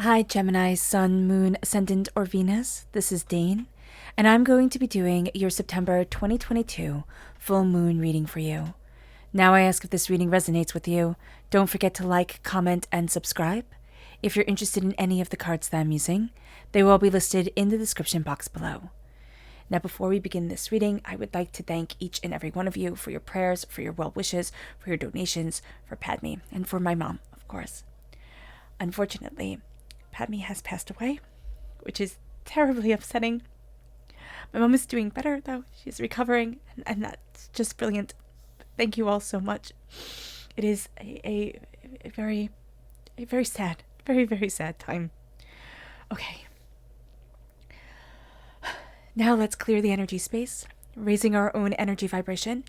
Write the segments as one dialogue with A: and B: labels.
A: Hi, Gemini, Sun, Moon, Ascendant, or Venus. This is Dane, and I'm going to be doing your September 2022 full moon reading for you. Now, I ask if this reading resonates with you. Don't forget to like, comment, and subscribe. If you're interested in any of the cards that I'm using, they will all be listed in the description box below. Now, before we begin this reading, I would like to thank each and every one of you for your prayers, for your well wishes, for your donations, for Padme, and for my mom, of course. Unfortunately, Padme has passed away, which is terribly upsetting. My mom is doing better, though. She's recovering, and that's just brilliant. Thank you all so much. It is a very sad, very sad time. Okay. Now let's clear the energy space, raising our own energy vibration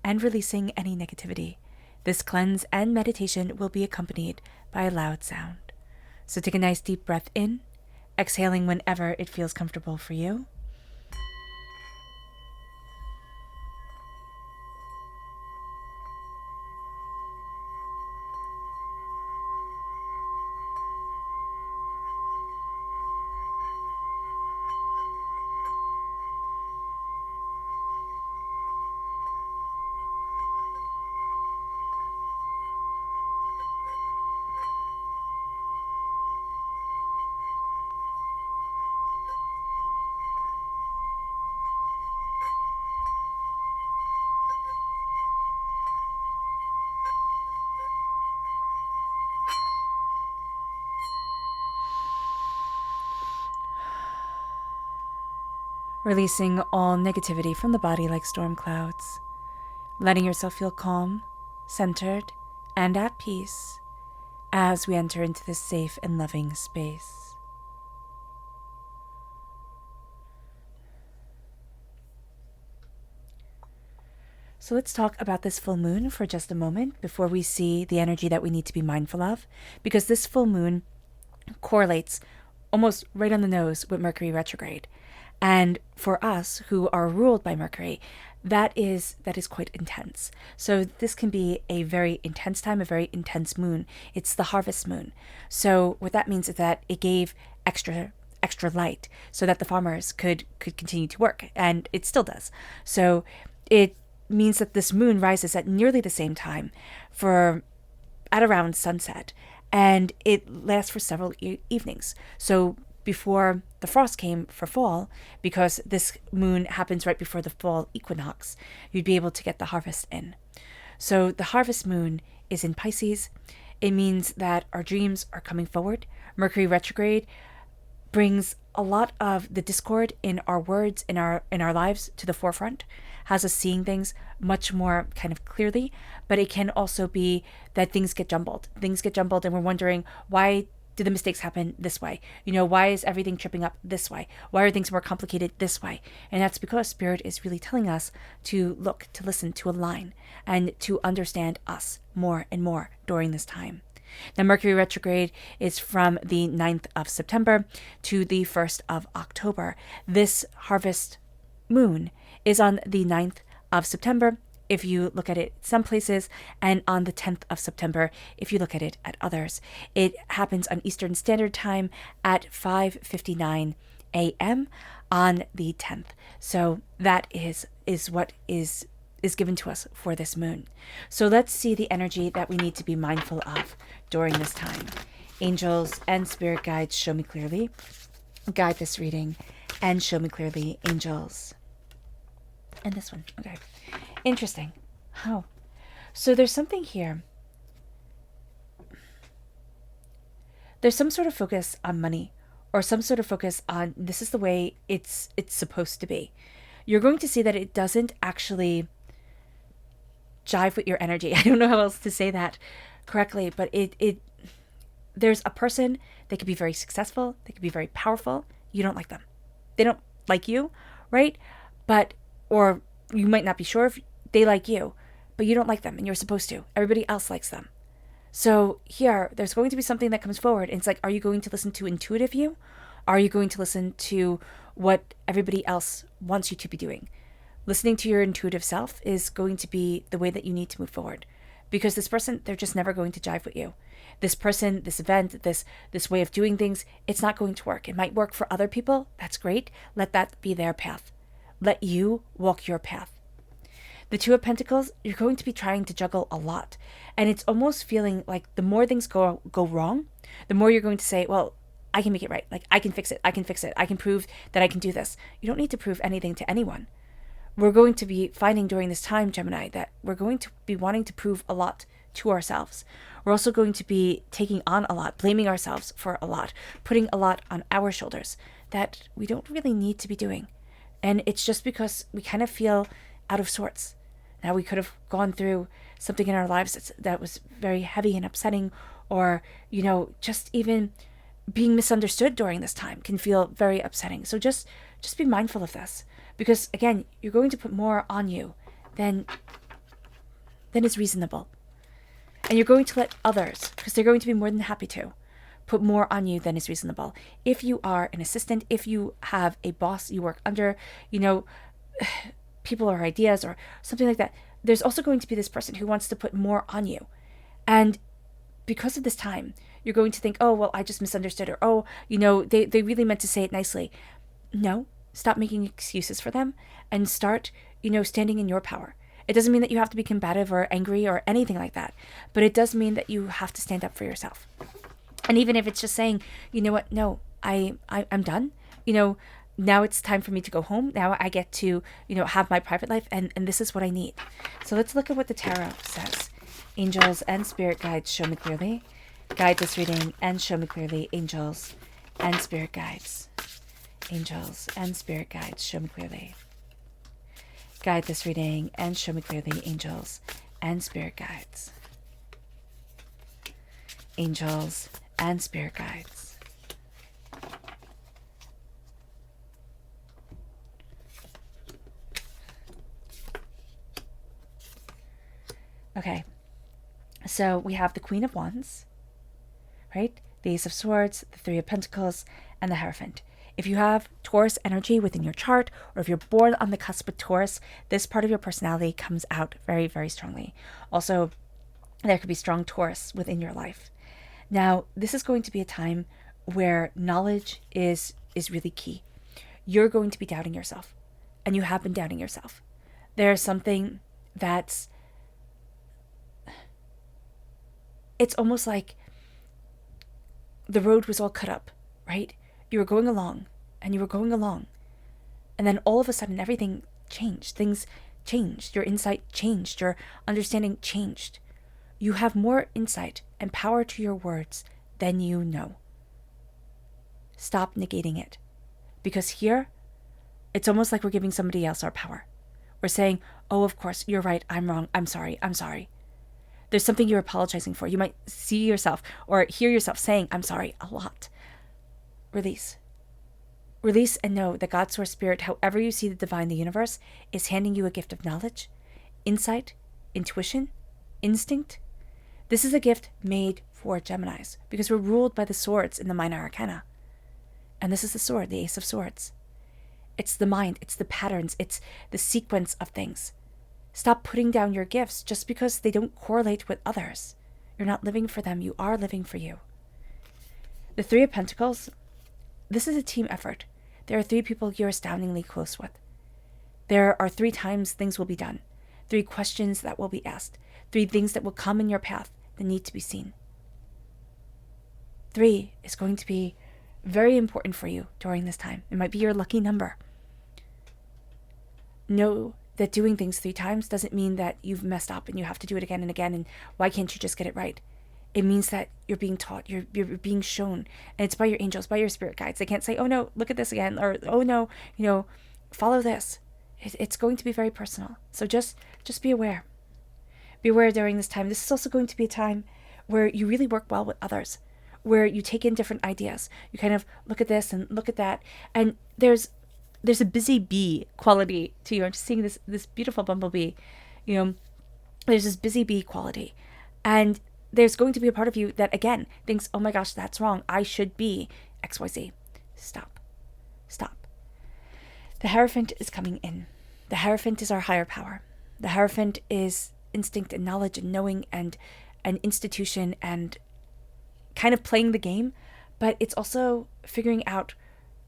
A: and releasing any negativity. This cleanse and meditation will be accompanied by a loud sound. So take a nice deep breath in, exhaling whenever it feels comfortable for you. Releasing all negativity from the body like storm clouds. Letting yourself feel calm, centered, and at peace as we enter into this safe and loving space. So let's talk about this full moon for just a moment before we see the energy that we need to be mindful of, because this full moon correlates almost right on the nose with Mercury retrograde. And for us who are ruled by Mercury, that is quite intense. So this can be a very intense time, a very intense moon. It's the harvest moon. So what that means is that it gave extra light so that the farmers could continue to work, and it still does. So it means that this moon rises at nearly the same time at around sunset, and it lasts for several evenings. So before the frost came for fall, because this moon happens right before the fall equinox, you'd be able to get the harvest in. So the harvest moon is in Pisces. It means that our dreams are coming forward. Mercury retrograde brings a lot of the discord in our words, in our lives to the forefront, has us seeing things much more kind of clearly, but it can also be that things get jumbled. And we're wondering, why did the mistakes happen this way? Why is everything tripping up this way? Why are things more complicated this way? And that's because Spirit is really telling us to look, to listen, to align, and to understand us more and more during this time. Now, Mercury retrograde is from the 9th of September to the 1st of October. This harvest moon is on the 9th of September, if you look at it some places, and on the 10th of September, if you look at it at others. It happens on Eastern Standard Time at 5:59 a.m. on the 10th. So that is what is given to us for this moon. So let's see the energy that we need to be mindful of during this time. Angels and spirit guides, show me clearly. Guide this reading and show me clearly, angels. And this one. Okay. Interesting. How? So there's something here. There's some sort of focus on money, or some sort of focus on this is the way it's supposed to be. You're going to see that it doesn't actually jive with your energy. I don't know how else to say that correctly, but there's a person, they could be very successful, they could be very powerful. You don't like them. They don't like you, right? Or you might not be sure if they like you, but you don't like them, and you're supposed to. Everybody else likes them. So here, there's going to be something that comes forward, and it's like, are you going to listen to intuitive you? Are you going to listen to what everybody else wants you to be doing? Listening to your intuitive self is going to be the way that you need to move forward. because this person, they're just never going to jive with you. This person, this event, this way of doing things, it's not going to work. It might work for other people. That's great. Let that be their path. Let you walk your path. The Two of Pentacles, you're going to be trying to juggle a lot. And it's almost feeling like the more things go wrong, the more you're going to say, well, I can make it right. Like, I can fix it. I can fix it. I can prove that I can do this. You don't need to prove anything to anyone. We're going to be finding during this time, Gemini, that we're going to be wanting to prove a lot to ourselves. We're also going to be taking on a lot, blaming ourselves for a lot, putting a lot on our shoulders that we don't really need to be doing. And it's just because we kind of feel out of sorts. Now, we could have gone through something in our lives that was very heavy and upsetting, or, just even being misunderstood during this time can feel very upsetting. So just be mindful of this, because again, you're going to put more on you than is reasonable. And you're going to let others, because they're going to be more than happy to, put more on you than is reasonable. If you are an assistant, if you have a boss you work under, people or ideas or something like that, there's also going to be this person who wants to put more on you. And because of this time, you're going to think, oh, well, I just misunderstood, or, oh, they really meant to say it nicely. No, stop making excuses for them and start, standing in your power. It doesn't mean that you have to be combative or angry or anything like that, but it does mean that you have to stand up for yourself. And even if it's just saying, you know what, no, I'm done, now it's time for me to go home. Now I get to, have my private life, and this is what I need. So let's look at what the tarot says. Angels and spirit guides, show me clearly. Guide this reading and show me clearly. Angels and spirit guides. Angels and spirit guides, show me clearly. Guide this reading and show me clearly. Angels and spirit guides. Angels and spirit guides. Okay, so we have the Queen of Wands, right? The Ace of Swords, the Three of Pentacles, and the Hierophant. If you have Taurus energy within your chart, or if you're born on the cusp with Taurus, this part of your personality comes out very, very strongly. Also, there could be strong Taurus within your life. Now, this is going to be a time where knowledge is really key. You're going to be doubting yourself, and you have been doubting yourself. There's something that's, it's almost like the road was all cut up, right? You were going along, and you were going along, and then all of a sudden everything changed. Things changed. Your insight changed. Your understanding changed. You have more insight and power to your words than you know. Stop negating it. Because here, it's almost like we're giving somebody else our power. We're saying, oh, of course, you're right, I'm wrong, I'm sorry. There's something you're apologizing for. You might see yourself or hear yourself saying, I'm sorry, a lot. Release. Release and know that God, Source, Spirit, however you see the divine, the universe, is handing you a gift of knowledge, insight, intuition, instinct. This is a gift made for Geminis because we're ruled by the swords in the minor arcana. And this is the sword, the Ace of Swords. It's the mind, it's the patterns, it's the sequence of things. Stop putting down your gifts just because they don't correlate with others. You're not living for them, you are living for you. The Three of Pentacles, this is a team effort. There are 3 people you're astoundingly close with. There are 3 times things will be done, 3 questions that will be asked, 3 things that will come in your path that need to be seen. 3 is going to be very important for you during this time. It might be your lucky number. Know that doing things 3 times doesn't mean that you've messed up and you have to do it again and again, and why can't you just get it right? It means that you're being taught, you're being shown, and it's by your angels, by your spirit guides. They can't say, oh no, look at this again, or oh no, follow this. It's going to be very personal. So just be aware. Be aware during this time. This is also going to be a time where you really work well with others, where you take in different ideas. You kind of look at this and look at that, and there's a busy bee quality to you. I'm just seeing this beautiful bumblebee. There's this busy bee quality, and there's going to be a part of you that again thinks, oh my gosh, that's wrong. I should be XYZ. Stop. The Hierophant is coming in. The Hierophant is our higher power. The Hierophant is instinct and knowledge and knowing and an institution and kind of playing the game, but it's also figuring out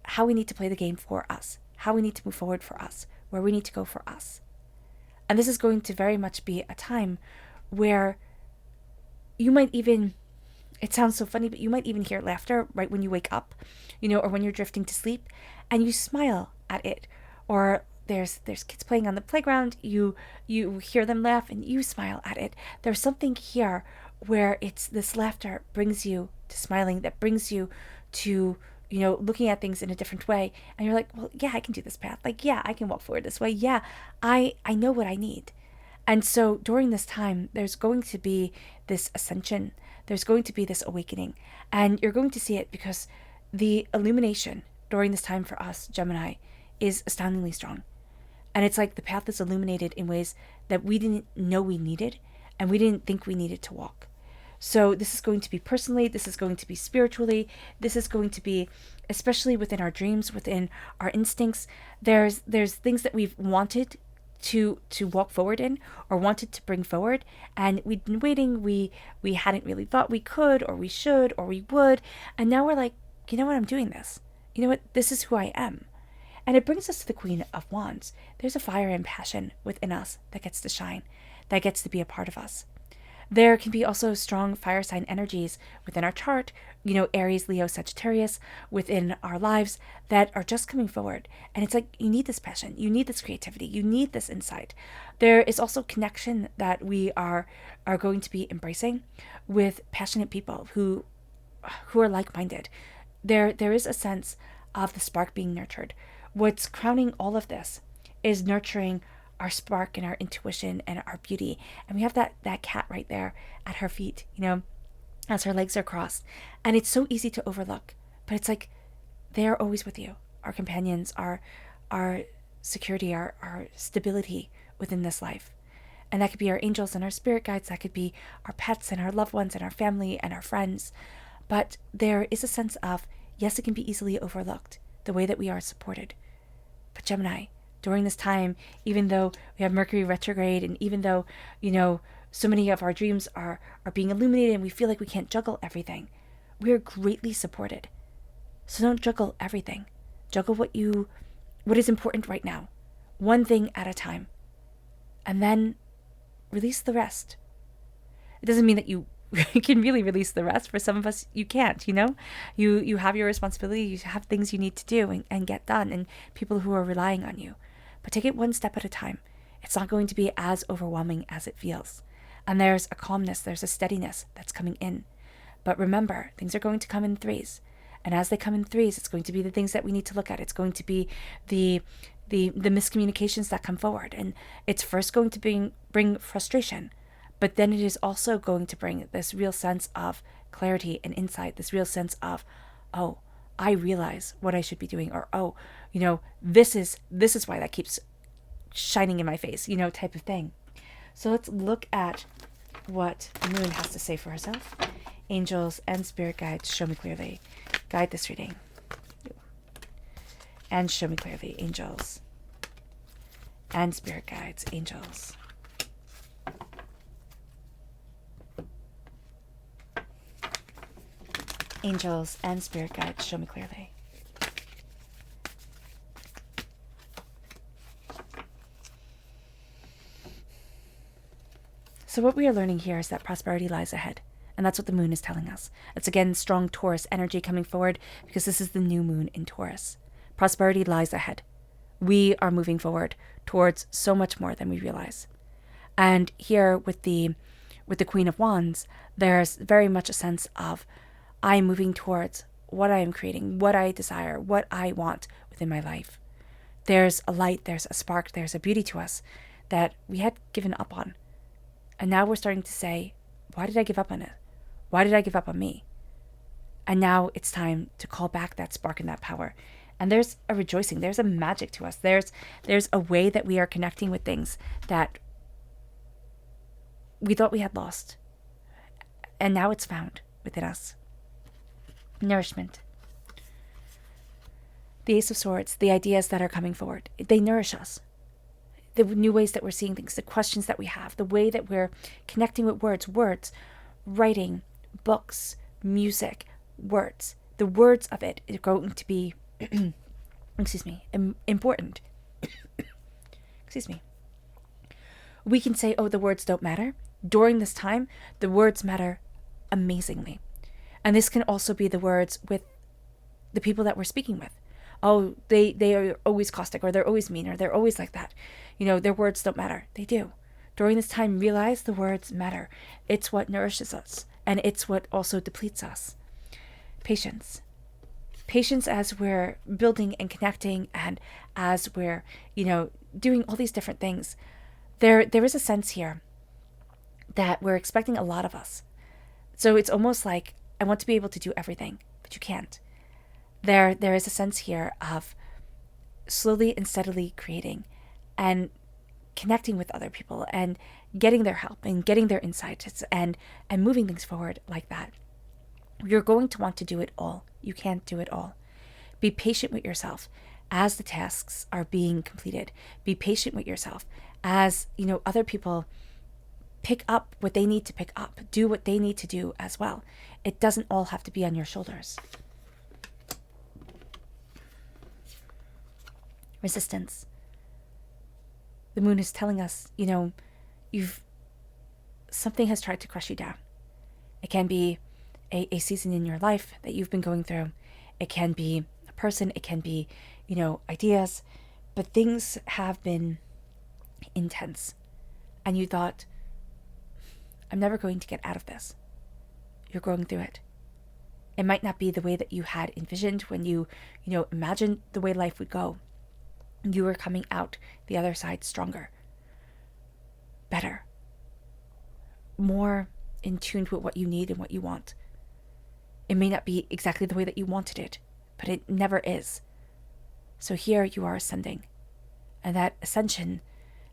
A: how we need to play the game for us, how we need to move forward for us, where we need to go for us. And this is going to very much be a time where you might even, it sounds so funny, but you might even hear laughter right when you wake up, or when you're drifting to sleep, and you smile at it. Or there's kids playing on the playground, you hear them laugh and you smile at it. There's something here where it's this laughter brings you to smiling, that brings you to, looking at things in a different way. And you're like, well, yeah, I can do this path. Like, yeah, I can walk forward this way. Yeah, I know what I need. And so during this time, there's going to be this ascension. There's going to be this awakening. And you're going to see it because the illumination during this time for us, Gemini, is astoundingly strong. And it's like the path is illuminated in ways that we didn't know we needed and we didn't think we needed to walk. So this is going to be personally, this is going to be spiritually, this is going to be especially within our dreams, within our instincts. There's things that we've wanted to walk forward in or wanted to bring forward, and we'd been waiting. We hadn't really thought we could or we should or we would, and now we're like, you know what, I'm doing this. You know what, this is who I am. And it brings us to the Queen of Wands. There's a fire and passion within us that gets to shine, that gets to be a part of us. There can be also strong fire sign energies within our chart, Aries, Leo, Sagittarius, within our lives that are just coming forward. And it's like, you need this passion, you need this creativity, you need this insight. There is also connection that we are going to be embracing with passionate people who are like-minded. There is a sense of the spark being nurtured. What's crowning all of this is nurturing our spark and our intuition and our beauty. And we have that cat right there at her feet, as her legs are crossed. And it's so easy to overlook, but it's like they are always with you. Our companions, our security, our stability within this life. And that could be our angels and our spirit guides. That could be our pets and our loved ones and our family and our friends. But there is a sense of, yes, it can be easily overlooked, the way that we are supported. But Gemini, during this time, even though we have Mercury retrograde and even though, so many of our dreams are being illuminated and we feel like we can't juggle everything, we are greatly supported. So don't juggle everything. Juggle what is important right now, one thing at a time, and then release the rest. It doesn't mean that you can really release the rest. For some of us, you can't, you have your responsibility, you have things you need to do and get done, and people who are relying on you. But take it one step at a time. It's not going to be as overwhelming as it feels. And there's a calmness, there's a steadiness that's coming in. But remember, things are going to come in threes. And as they come in threes, it's going to be the things that we need to look at. It's going to be the miscommunications that come forward. And it's first going to bring frustration. But then it is also going to bring this real sense of clarity and insight, this real sense of, oh, I realize what I should be doing, or, oh, this is why that keeps shining in my face, type of thing. So let's look at what the moon has to say for herself. Angels and spirit guides, show me clearly. Guide this reading. And show me clearly, angels and spirit guides, angels. Angels and spirit guides, show me clearly. So what we are learning here is that prosperity lies ahead. And that's what the moon is telling us. It's again strong Taurus energy coming forward because this is the new moon in Taurus. Prosperity lies ahead. We are moving forward towards so much more than we realize. And here with the Queen of Wands, there's very much a sense of, I am moving towards what I am creating, what I desire, what I want within my life. There's a light, there's a spark, there's a beauty to us that we had given up on. And now we're starting to say, why did I give up on it? Why did I give up on me? And now it's time to call back that spark and that power. And there's a rejoicing, there's a magic to us. There's a way that we are connecting with things that we thought we had lost. And now it's found within us. Nourishment. The Ace of Swords, the ideas that are coming forward, they nourish us. the new ways that we're seeing things, the questions that we have, the way that we're connecting with words, writing, books, music, words. The words of it are going to be, important. Excuse me. We can say, oh, the words don't matter. During this time, the words matter amazingly. And this can also be the words with the people that we're speaking with. Oh, they are always caustic, or they're always mean, or they're always like that. Their words don't matter. They do. During this time, realize the words matter. It's what nourishes us, and it's what also depletes us. Patience. Patience as we're building and connecting, and as we're, doing all these different things. There is a sense here that we're expecting a lot of us. So it's almost like, I want to be able to do everything, but you can't. There is a sense here of slowly and steadily creating and connecting with other people and getting their help and getting their insights and moving things forward like that. You're going to want to do it all. You can't do it all. Be patient with yourself as the tasks are being completed. Be patient with yourself as, other people pick up what they need to pick up. Do what they need to do as well. It doesn't all have to be on your shoulders. Resistance. The moon is telling us, something has tried to crush you down. It can be a season in your life that you've been going through. It can be a person. It can be, ideas. But things have been intense. And you thought, I'm never going to get out of this. You're going through it. It might not be the way that you had envisioned when you imagined the way life would go. You are coming out the other side stronger, better, more in tune with what you need and what you want. It may not be exactly the way that you wanted it, but it never is. So here you are ascending, and that ascension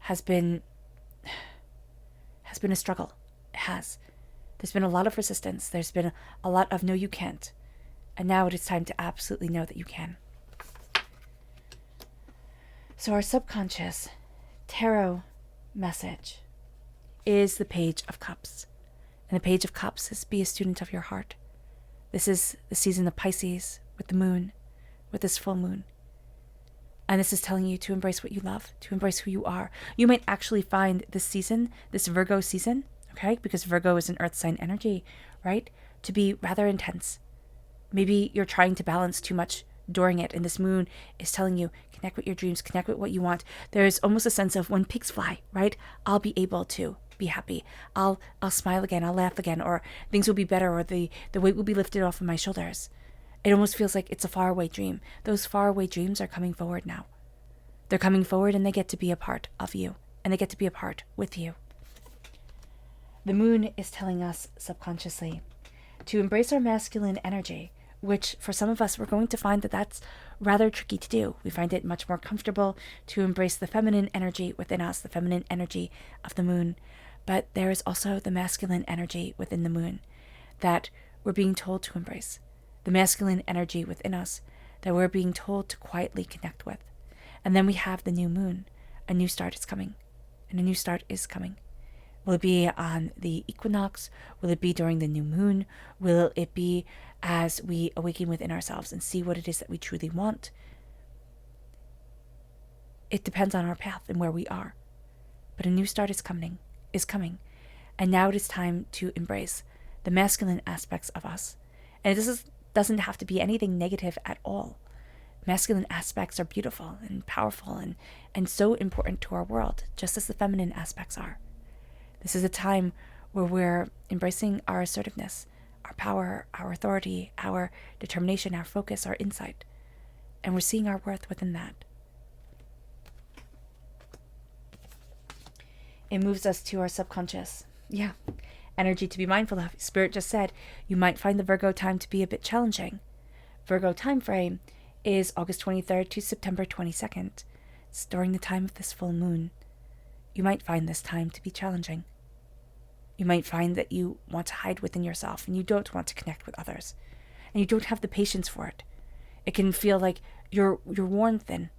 A: has been a struggle. It has. There's been a lot of resistance. There's been a lot of no, you can't. And now it is time to absolutely know that you can. So our subconscious tarot message is the Page of Cups. And the Page of Cups is be a student of your heart. This is the season of Pisces with the moon, with this full moon. And this is telling you to embrace what you love, to embrace who you are. You might actually find this season, this Virgo season, okay, because Virgo is an earth sign energy, right, to be rather intense. Maybe you're trying to balance too much during it, and this moon is telling you, connect with your dreams, connect with what you want. There's almost a sense of when pigs fly, right? I'll be able to be happy. I'll smile again, I'll laugh again, or things will be better, or the weight will be lifted off of my shoulders. It almost feels like it's a faraway dream. Those faraway dreams are coming forward now. They're coming forward, and they get to be a part of you, and they get to be a part with you. The moon is telling us subconsciously to embrace our masculine energy, which for some of us, we're going to find that that's rather tricky to do. We find it much more comfortable to embrace the feminine energy within us, the feminine energy of the moon. But there is also the masculine energy within the moon that we're being told to embrace. The masculine energy within us that we're being told to quietly connect with. And then we have the new moon. A new start is coming. And a new start is coming. Will it be on the equinox? Will it be during the new moon? Will it be as we awaken within ourselves and see what it is that we truly want? It depends on our path and where we are. But a new start is coming. And now it is time to embrace the masculine aspects of us. And this doesn't have to be anything negative at all. Masculine aspects are beautiful and powerful and so important to our world, just as the feminine aspects are. This is a time where we're embracing our assertiveness, our power, our authority, our determination, our focus, our insight. And we're seeing our worth within that. It moves us to our subconscious. Yeah. Energy to be mindful of. Spirit just said you might find the Virgo time to be a bit challenging. Virgo time frame is August 23rd to September 22nd. It's during the time of this full moon. You might find this time to be challenging. You might find that you want to hide within yourself and you don't want to connect with others. And you don't have the patience for it. It can feel like you're worn thin.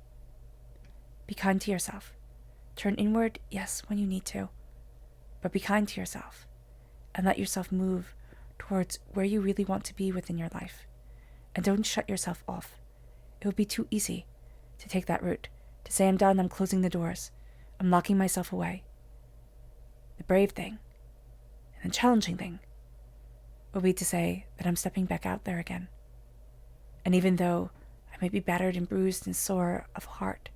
A: Be kind to yourself. Turn inward, yes, when you need to, but be kind to yourself and let yourself move towards where you really want to be within your life. And don't shut yourself off. It would be too easy to take that route, to say I'm done, I'm closing the doors, I'm locking myself away. The brave thing and the challenging thing would be to say that I'm stepping back out there again. And even though I may be battered and bruised and sore of heart,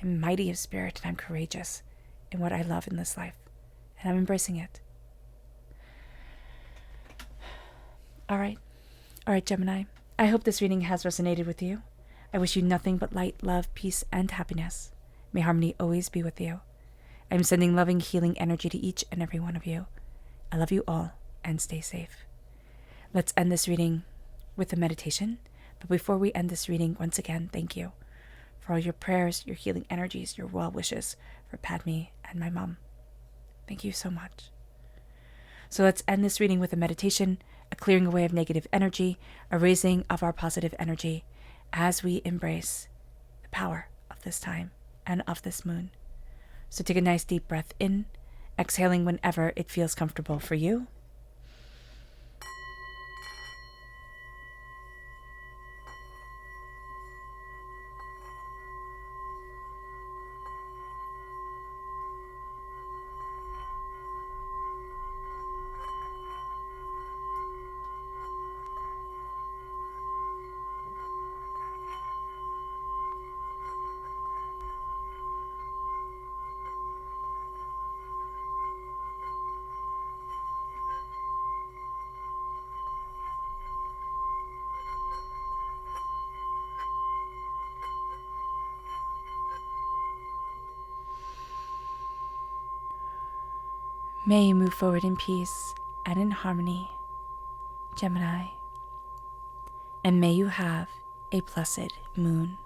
A: I'm mighty of spirit and I'm courageous in what I love in this life. And I'm embracing it. All right, Gemini. I hope this reading has resonated with you. I wish you nothing but light, love, peace, and happiness. May harmony always be with you. I'm sending loving, healing energy to each and every one of you. I love you all, and stay safe. Let's end this reading with a meditation. But before we end this reading, once again, thank you for all your prayers, your healing energies, your well wishes for Padme and my mom. Thank you so much. So let's end this reading with a meditation, a clearing away of negative energy, a raising of our positive energy as we embrace the power of this time and of this moon. So take a nice deep breath in, exhaling whenever it feels comfortable for you. May you move forward in peace and in harmony, Gemini. And may you have a blessed moon.